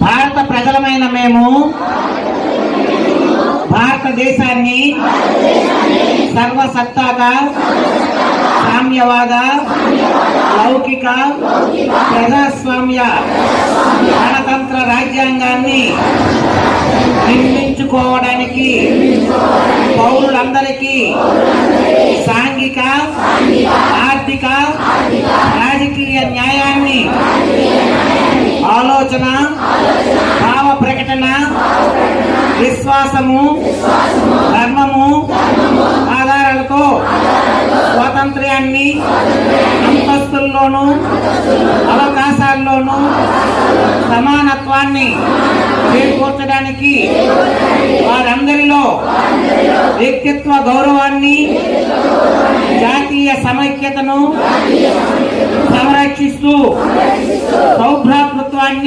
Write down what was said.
భారత ప్రజలమైన మేము భారతదేశాన్ని సర్వసత్తాక సామ్యవాద లౌకిక ప్రజాస్వామ్య గణతంత్ర రాజ్యాంగాన్ని నిర్మించుకోవడానికి పౌరులందరికీ సాంఘిక ఆర్థిక రాజకీయ న్యాయాన్ని ఆలోచన భావ ప్రకటన విశ్వాసము ధర్మము ఆధారాలతో స్వాతంత్ర్యాన్ని అంతస్తుల్లోనూ అవకాశాల్లోనూ సమానత్వాన్ని చేకూర్చడానికి వారందరిలో వ్యక్తిత్వ గౌరవాన్ని జాతీయ సమైక్యతను సంరక్షిస్తూ సౌభ్రాతృత్వాన్ని